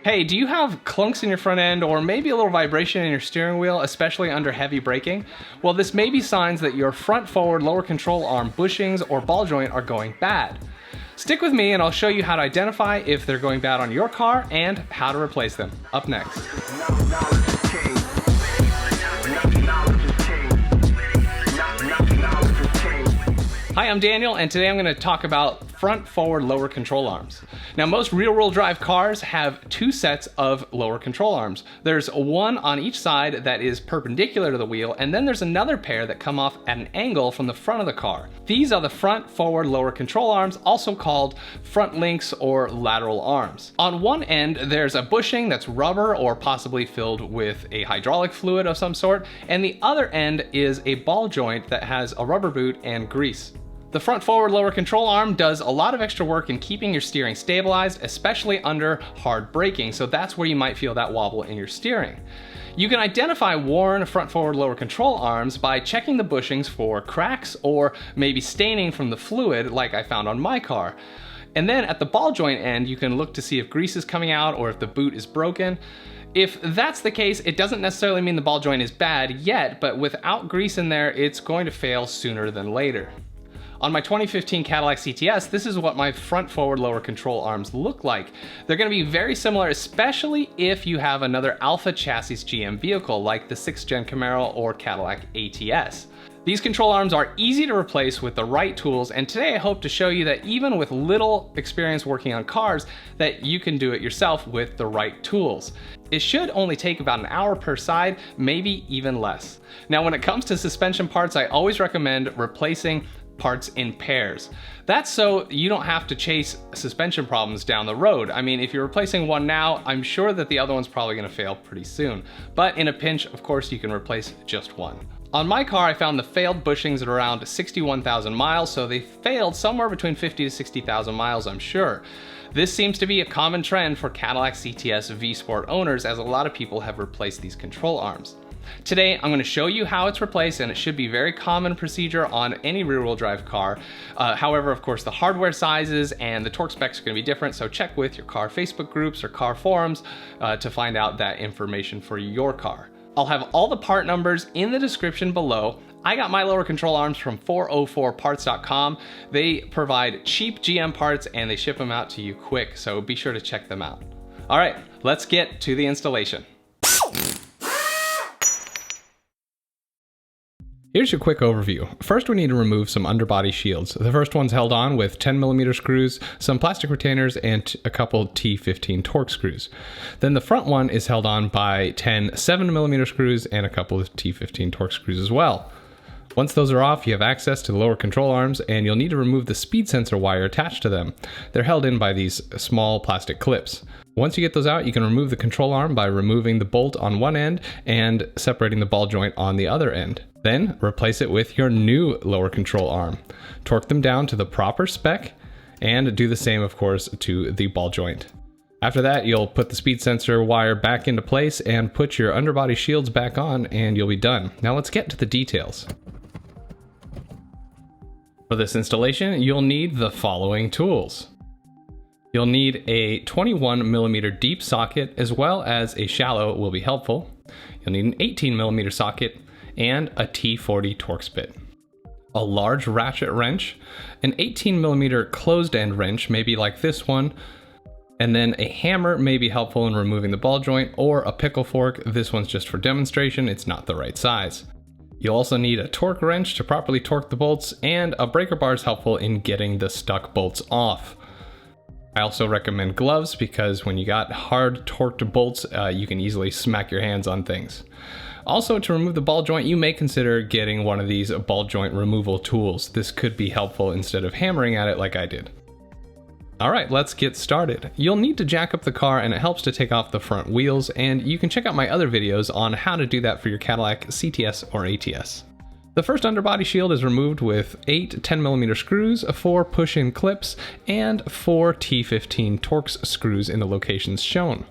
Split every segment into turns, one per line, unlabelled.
Hey, do you have clunks in your front end or maybe a little vibration in your steering wheel, especially under heavy braking? Well, this may be signs that your front forward lower control arm bushings or ball joint are going bad. Stick with me and I'll show you how to identify if they're going bad on your car and how to replace them. Up next. Hi, I'm Daniel, and today I'm going to talk about front forward lower control arms. Now, most rear-wheel drive cars have two sets of lower control arms. There's one on each side that is perpendicular to the wheel, and then there's another pair that come off at an angle from the front of the car. These are the front forward lower control arms, also called front links or lateral arms. On one end, there's a bushing that's rubber or possibly filled with a hydraulic fluid of some sort, and the other end is a ball joint that has a rubber boot and grease. The front forward lower control arm does a lot of extra work in keeping your steering stabilized, especially under hard braking, so that's where you might feel that wobble in your steering. You can identify worn front forward lower control arms by checking the bushings for cracks or maybe staining from the fluid like I found on my car. And then at the ball joint end, you can look to see if grease is coming out or if the boot is broken. If that's the case, it doesn't necessarily mean the ball joint is bad yet, but without grease in there, it's going to fail sooner than later. On my 2015 Cadillac CTS, this is what my front forward lower control arms look like. They're going to be very similar, especially if you have another Alpha chassis GM vehicle like the 6th gen Camaro or Cadillac ATS. These control arms are easy to replace with the right tools, and today I hope to show you that even with little experience working on cars, that you can do it yourself with the right tools. It should only take about an hour per side, maybe even less. Now, when it comes to suspension parts, I always recommend replacing parts in pairs. That's so you don't have to chase suspension problems down the road. I mean, if you're replacing one now, I'm sure that the other one's probably going to fail pretty soon. But in a pinch, of course, you can replace just one. On my car, I found the failed bushings at around 61,000 miles, so they failed somewhere between 50 to 60,000 miles, I'm sure. This seems to be a common trend for Cadillac CTS-V Sport owners, as a lot of people have replaced these control arms. Today, I'm going to show you how it's replaced, and it should be very common procedure on any rear-wheel drive car. However, of course, the hardware sizes and the torque specs are going to be different, so check with your car Facebook groups or car forums to find out that information for your car. I'll have all the part numbers in the description below. I got my lower control arms from 404parts.com. They provide cheap GM parts and they ship them out to you quick, so be sure to check them out. All right, let's get to the installation. Here's your quick overview. First, we need to remove some underbody shields. The first one's held on with 10mm screws, some plastic retainers, and a couple T15 Torx screws. Then the front one is held on by 10 7mm screws and a couple of T15 Torx screws as well. Once those are off, you have access to the lower control arms, and you'll need to remove the speed sensor wire attached to them. They're held in by these small plastic clips. Once you get those out, you can remove the control arm by removing the bolt on one end and separating the ball joint on the other end. Then replace it with your new lower control arm. Torque them down to the proper spec and do the same, of course, to the ball joint. After that, you'll put the speed sensor wire back into place and put your underbody shields back on, and you'll be done. Now let's get to the details. For this installation, you'll need the following tools. You'll need a 21mm deep socket, as well as a shallow will be helpful. You'll need an 18mm socket and a T40 Torx bit. A large ratchet wrench, an 18mm closed end wrench, maybe like this one, and then a hammer may be helpful in removing the ball joint, or a pickle fork. This one's just for demonstration, it's not the right size. You'll also need a torque wrench to properly torque the bolts, and a breaker bar is helpful in getting the stuck bolts off. I also recommend gloves because when you got hard torqued bolts, you can easily smack your hands on things. Also, to remove the ball joint, you may consider getting one of these ball joint removal tools. This could be helpful instead of hammering at it like I did. Alright, let's get started. You'll need to jack up the car, and it helps to take off the front wheels, and you can check out my other videos on how to do that for your Cadillac CTS or ATS. The first underbody shield is removed with 8 10mm screws, 4 push-in clips, and 4 T15 Torx screws in the locations shown.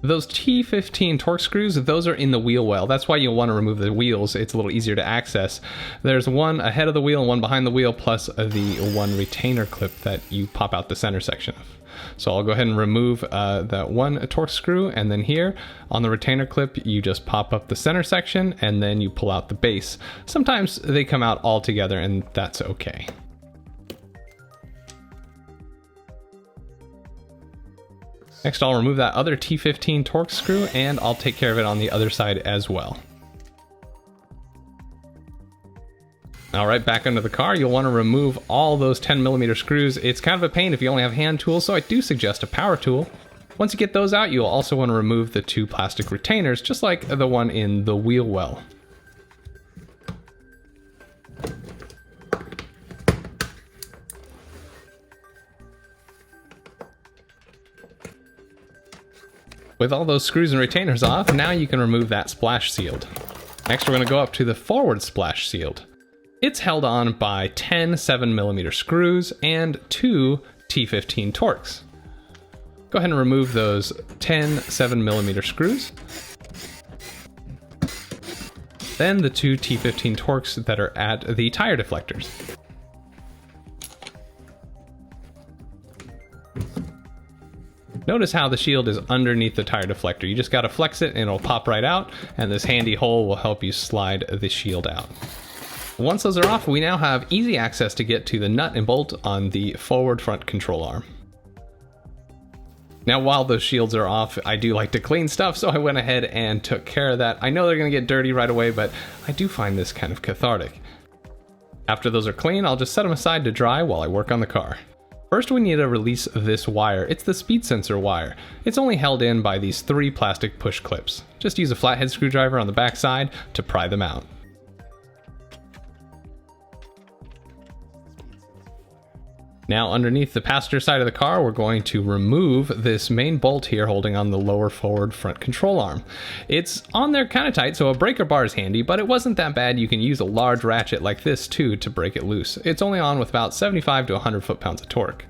Those T15 torque screws, those are in the wheel well. That's why you'll want to remove the wheels. It's a little easier to access. There's one ahead of the wheel and one behind the wheel, plus the one retainer clip that you pop out the center section of. So I'll go ahead and remove that one torque screw, and then here on the retainer clip, you just pop up the center section and then you pull out the base. Sometimes they come out all together and that's okay. Next, I'll remove that other T15 torque screw and I'll take care of it on the other side as well. All right, back under the car, you'll want to remove all those 10mm screws. It's kind of a pain if you only have hand tools, so I do suggest a power tool. Once you get those out, you'll also want to remove the 2 plastic retainers, just like the one in the wheel well. With all those screws and retainers off, now you can remove that splash shield. Next, we're going to go up to the forward splash shield. It's held on by 10 7mm screws and 2 T15 torques. Go ahead and remove those 10 7mm screws. Then the 2 T15 torques that are at the tire deflectors. Notice how the shield is underneath the tire deflector. You just got to flex it and it'll pop right out, and this handy hole will help you slide the shield out. Once those are off, we now have easy access to get to the nut and bolt on the forward front control arm. Now, while those shields are off, I do like to clean stuff, so I went ahead and took care of that. I know they're going to get dirty right away, but I do find this kind of cathartic. After those are clean, I'll just set them aside to dry while I work on the car. First, we need to release this wire. It's the speed sensor wire. It's only held in by these 3 plastic push clips. Just use a flathead screwdriver on the back side to pry them out. Now, underneath the passenger side of the car, we're going to remove this main bolt here holding on the lower forward front control arm. It's on there kind of tight, so a breaker bar is handy, but it wasn't that bad. You can use a large ratchet like this too to break it loose. It's only on with about 75 to 100 foot-pounds of torque.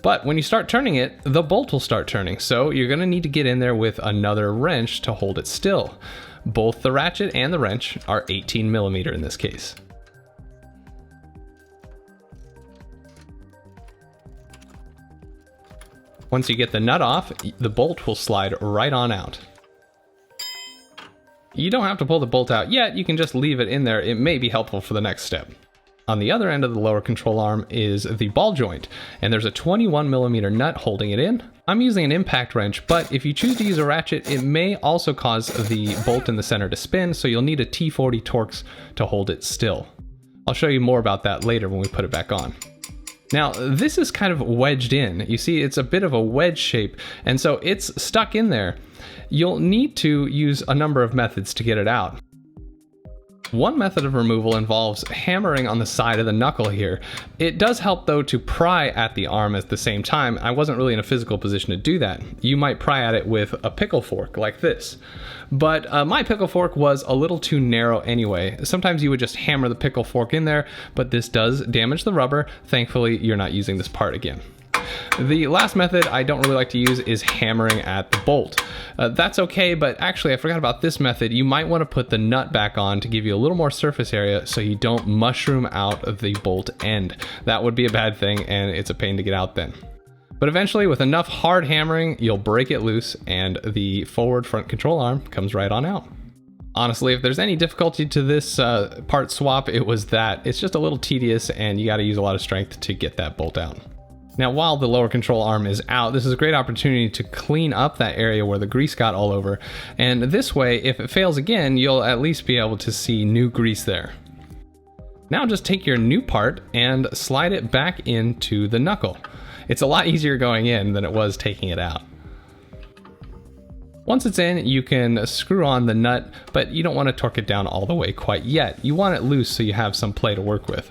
But when you start turning it, the bolt will start turning, so you're going to need to get in there with another wrench to hold it still. Both the ratchet and the wrench are 18mm in this case. Once you get the nut off, the bolt will slide right on out. You don't have to pull the bolt out yet, you can just leave it in there. It may be helpful for the next step. On the other end of the lower control arm is the ball joint, and there's a 21mm nut holding it in. I'm using an impact wrench, but if you choose to use a ratchet, it may also cause the bolt in the center to spin, so you'll need a T40 Torx to hold it still. I'll show you more about that later when we put it back on. Now, this is kind of wedged in. You see, it's a bit of a wedge shape, and so it's stuck in there. You'll need to use a number of methods to get it out. One method of removal involves hammering on the side of the knuckle here. It does help though to pry at the arm at the same time. I wasn't really in a physical position to do that. You might pry at it with a pickle fork like this. But my pickle fork was a little too narrow anyway. Sometimes you would just hammer the pickle fork in there, but this does damage the rubber. Thankfully, you're not using this part again. The last method I don't really like to use is hammering at the bolt. That's okay, but actually I forgot about this method. You might want to put the nut back on to give you a little more surface area so you don't mushroom out of the bolt end. That would be a bad thing, and it's a pain to get out then. But eventually, with enough hard hammering, you'll break it loose and the forward front control arm comes right on out. Honestly, if there's any difficulty to this part swap, it was that. It's just a little tedious and you got to use a lot of strength to get that bolt out. Now, while the lower control arm is out, this is a great opportunity to clean up that area where the grease got all over. And this way, if it fails again, you'll at least be able to see new grease there. Now just take your new part and slide it back into the knuckle. It's a lot easier going in than it was taking it out. Once it's in, you can screw on the nut, but you don't want to torque it down all the way quite yet. You want it loose so you have some play to work with.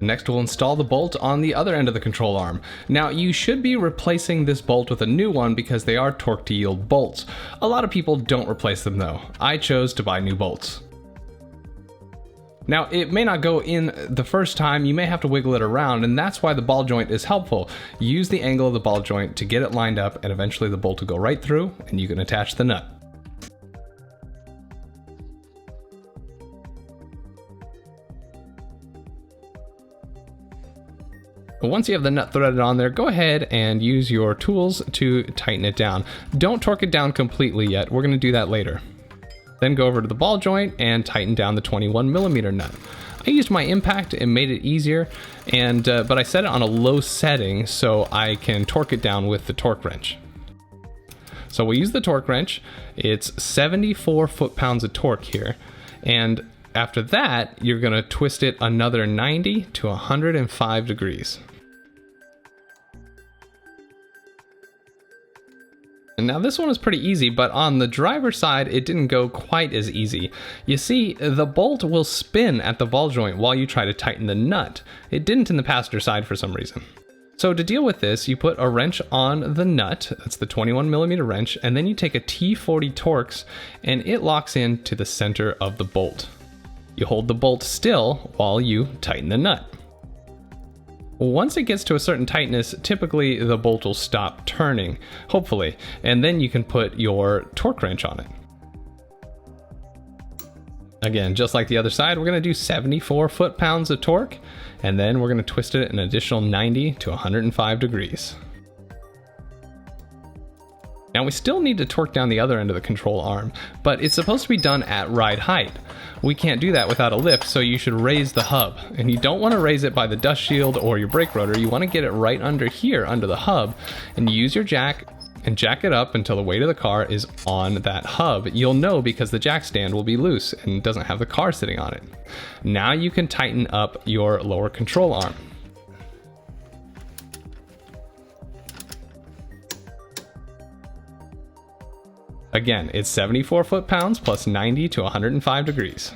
Next, we'll install the bolt on the other end of the control arm. Now, you should be replacing this bolt with a new one because they are torque to yield bolts. A lot of people don't replace them though. I chose to buy new bolts. Now, it may not go in the first time, you may have to wiggle it around, and that's why the ball joint is helpful. Use the angle of the ball joint to get it lined up, and eventually the bolt will go right through, and you can attach the nut. Once you have the nut threaded on there, go ahead and use your tools to tighten it down. Don't torque it down completely yet, we're going to do that later. Then go over to the ball joint and tighten down the 21mm nut. I used my impact, it made it easier, but I set it on a low setting so I can torque it down with the torque wrench. So we'll use the torque wrench. It's 74 foot-pounds of torque here, and after that, you're going to twist it another 90 to 105 degrees. And now this one was pretty easy, but on the driver's side, it didn't go quite as easy. You see, the bolt will spin at the ball joint while you try to tighten the nut. It didn't in the passenger side for some reason. So to deal with this, you put a wrench on the nut, that's the 21mm wrench, and then you take a T40 Torx, and it locks in to the center of the bolt. You hold the bolt still while you tighten the nut. Once it gets to a certain tightness, typically the bolt will stop turning, hopefully, and then you can put your torque wrench on it. Again, just like the other side, we're going to do 74 foot-pounds of torque, and then we're going to twist it an additional 90 to 105 degrees. Now we still need to torque down the other end of the control arm, but it's supposed to be done at ride height. We can't do that without a lift, so you should raise the hub. And you don't want to raise it by the dust shield or your brake rotor. You want to get it right under here, under the hub, and use your jack and jack it up until the weight of the car is on that hub. You'll know because the jack stand will be loose and doesn't have the car sitting on it. Now you can tighten up your lower control arm. Again, it's 74 foot-pounds plus 90 to 105 degrees.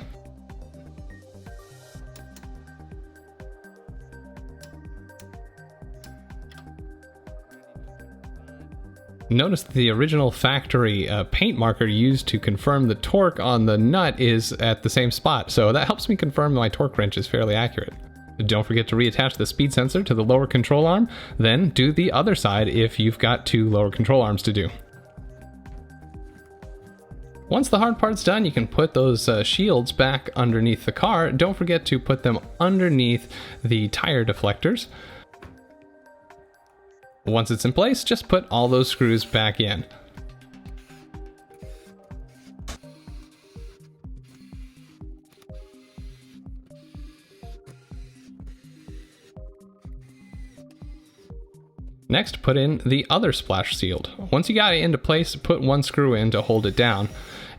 Notice the original factory paint marker used to confirm the torque on the nut is at the same spot, so that helps me confirm my torque wrench is fairly accurate. Don't forget to reattach the speed sensor to the lower control arm, then do the other side if you've got two lower control arms to do. Once the hard part's done, you can put those shields back underneath the car. Don't forget to put them underneath the tire deflectors. Once it's in place, just put all those screws back in. Next, put in the other splash shield. Once you got it into place, put one screw in to hold it down.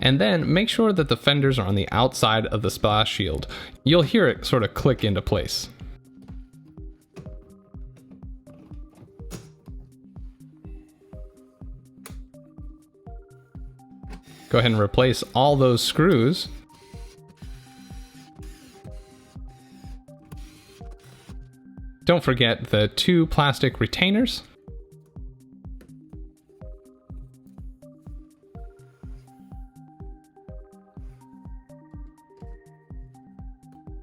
And then make sure that the fenders are on the outside of the splash shield. You'll hear it sort of click into place. Go ahead and replace all those screws. Don't forget the two plastic retainers.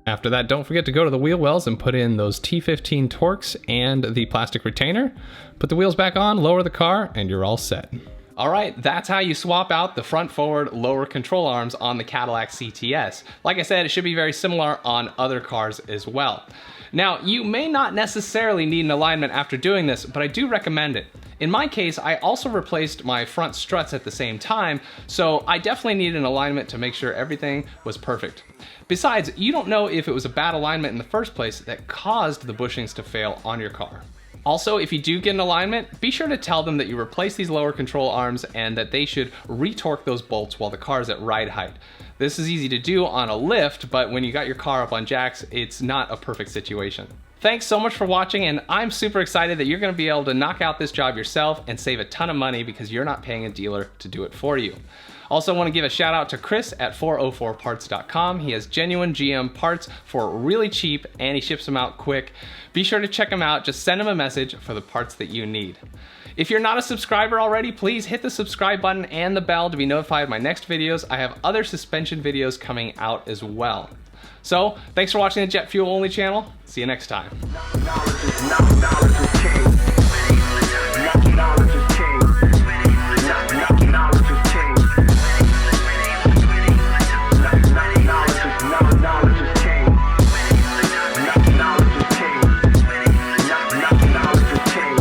After that, don't forget to go to the wheel wells and put in those T15 Torx and the plastic retainer. Put the wheels back on, lower the car, and you're all set. All right, that's how you swap out the front, forward, lower control arms on the Cadillac CTS. Like I said, it should be very similar on other cars as well. Now, you may not necessarily need an alignment after doing this, but I do recommend it. In my case, I also replaced my front struts at the same time, so I definitely needed an alignment to make sure everything was perfect. Besides, you don't know if it was a bad alignment in the first place that caused the bushings to fail on your car. Also, if you do get an alignment, be sure to tell them that you replace these lower control arms and that they should retorque those bolts while the car is at ride height. This is easy to do on a lift, but when you got your car up on jacks, it's not a perfect situation. Thanks so much for watching, and I'm super excited that you're going to be able to knock out this job yourself and save a ton of money because you're not paying a dealer to do it for you. Also want to give a shout out to Chris at 404parts.com. He has genuine GM parts for really cheap and he ships them out quick. Be sure to check him out. Just send him a message for the parts that you need. If you're not a subscriber already, please hit the subscribe button and the bell to be notified of my next videos. I have other suspension videos coming out as well. So thanks for watching the Jet Fuel Only channel. See you next time.
Change.